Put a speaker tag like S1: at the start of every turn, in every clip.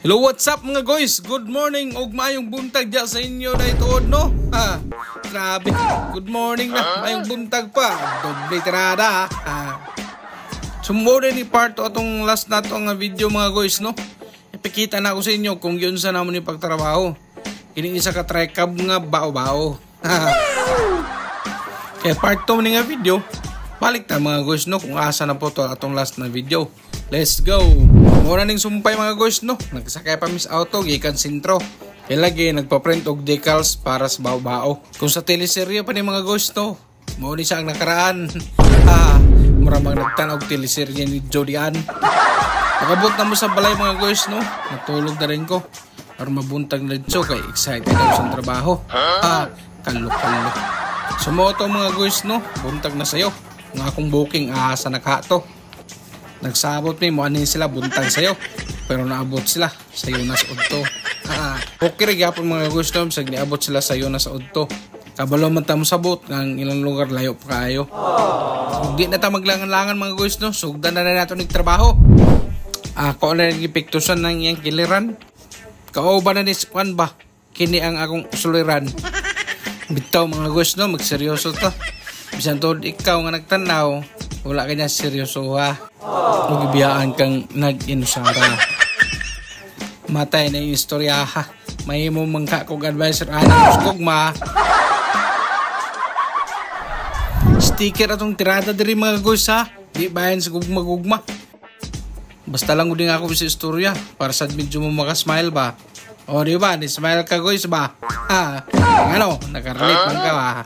S1: Hello, what's up mga guys? Good morning ug maayong buntag dya sa inyo na ituod, no? Ha, grabe. Good morning na, maayong buntag pa. Doble tirada, ha. Sumuro ni part to atong last na to nga video mga guys, no? Ipakita na ako sa inyo kung yun sa namon ni pagtrabaho. Kining isa ka tricab nga bao-bao. Kaya part 2 ni nga video, balik ta mga guys, no? Kung asa na po to atong last na video. Let's go! Muna ning sumpay mga guys, no? Nagsakay pa mis auto, gikan sentro. Kaya lagi, nagpa-print og decals para sa bao-bao. Kung sa teleserye pa ni mga guys, no? Mauni siya ang nakaraan. Maramang nagtanaw teleserye ni Jodian. Nakabot na mo sa balay mga guys, no? Natulog na rin ko. Para mabuntag na dito, kay excited ako sa trabaho. Kalo-kalo. Sumoto mga guys, no? Buntag na sayo. Ng akong booking, sa nakato. Nagsabot ni mo anin sila buntag sayo, pero naabot sila sayo na sa udto. Okay rin yapon mga gusto, sag niabot sila sayo na sa udto. Kabalo man ta mo sabot ng ilang lugar layo pa kayo. Di na ta maglangan-langan mga gusto, sugdan na nato nagtrabaho. Ako na nagipiktusan ng iyang kiliran. Kauban na ni Juan ba? Kini ang akong suliran. Bitaw mga gusto, magseryoso to. Bisan to ikaw nga nagtanaw, wala kanya seryoso ha. Magibiyaan kang nag-inusara. Matay na yung istorya ha. May mo mangka kong advisor kugma. Sticker atong tirada diri mga guys ha. Di bayan sa gugma-gugma. Basta lang uding ako sa istorya para sa medyo mo makasmile ba. O di ba, ni-smile ka guys ba? Ano, nakarelate man ka ha.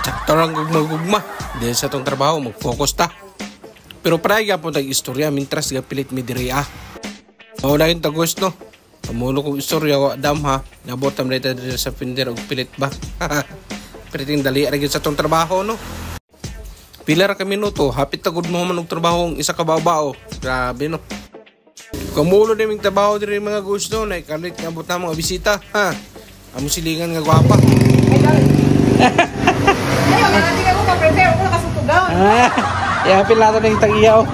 S1: Sakto lang gugma-gugma. Dahil sa itong trabaho, mag-focus ta. Pero paraya po tayong istorya, mintras nga pilit mi diri Mauna yung tagos, no? Pamulo kong istorya, wadam ha. Nabotam na ito sa pinder o pilit ba? Piliting dali rin sa itong trabaho, no? Pila ra ka minuto, hapit tagod mo man og trabaho ng isa ka bao-bao. Grabe, no? Kamulo na yung trabaho diri mga gusto, na ikalit nga abot na mga bisita, ha? Amo silingan nga gwapa. Yapin natin ng tag-iyaw.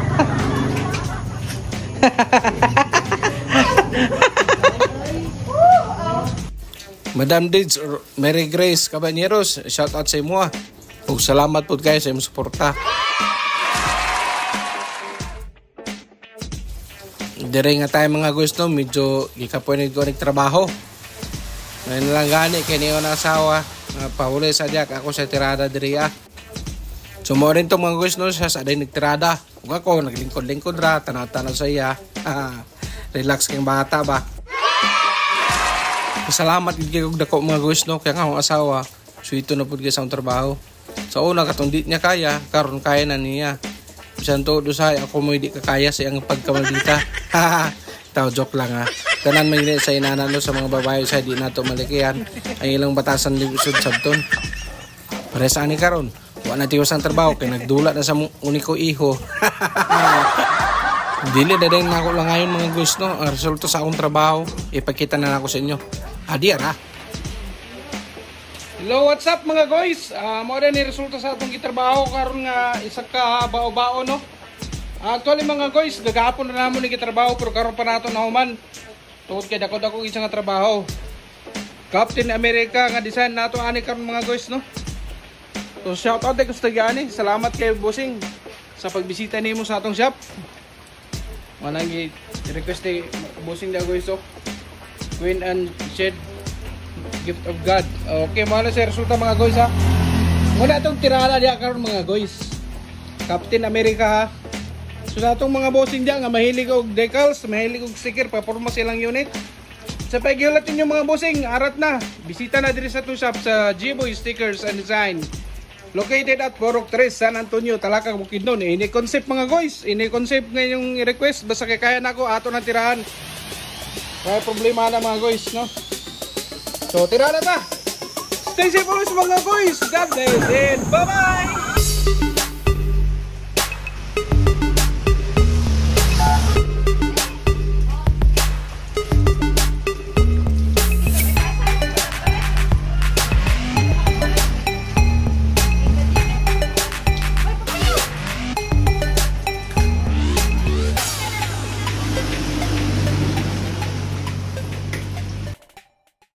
S1: Madam Dids or Mary Grace Caballeros, shout out sa imo ha. Ug salamat po kayo sa imong suporta. Dire nga tayo mga gusto, medyo gikapoy ko nagtrabaho. Ngayon lang gani kay niyo na asawa. Pahuli sa diak ako sa tirada diri So mo rin itong mga gusto siya sa aday nagtirada. Kung ako naglingkod-lingkod ra, tanaw-tanaw sa iya. Relax kayong bata ba. Salamat gigig dako mga gusto. Kaya nga akong asawa, suwito na po kayo sa trabaho. Sa una katong di niya kaya, karon kaya na niya. Bisan to dusay ako mo hindi kakaya sa iyang pagkamaldita. Tao joke lang ha. Tanan man yun sa inanan sa mga babae sa di nato malikihan. Ang ilang batasan libusod sabton. Para sa ani karon. Wala na tiwas ang trabaho kaya nagdula na sa uniko iho. Dili dadayang na ako lang ngayon mga gusto. Ang resulta sa akong trabaho, ipakita na ako sa inyo. Adiara. Hello, what's up mga guys? Mo rin ni resulta sa atong gitrabaho karon nga isa ka bao-bao no. Actually mga guys, gagahapon na namon ni gitrabaho pero karon pa nato na human. Tungod kay dako-dako isa nga trabaho. Captain America nga design nato ani karon mga guys no. So shout out kay Kustagani. Salamat kay bossing sa pagbisita nimo sa atong shop. Manang i-request ni bossing da guys so. Queen and Shed Gift of God. Okay, mo na sa resulta mga guys ha. Muna itong tirada diya karon mga guys. Captain America ha. So sa atong mga bossing diya nga mahilig og decals, mahilig og sticker, paporma silang unit. Sa pagiulat ninyo mga bossing, arat na. Bisita na diri sa atong shop sa G-Boy Stickers and Design. Located at Borok 3, San Antonio, Talakag, Bukidnon. Ini concept mga guys. Ini concept ngayong request. Basta kaya na ako, ato na tirahan. Kaya problema na mga guys, no? So, tirahan na ta. Stay safe always mga guys. God bless and bye-bye!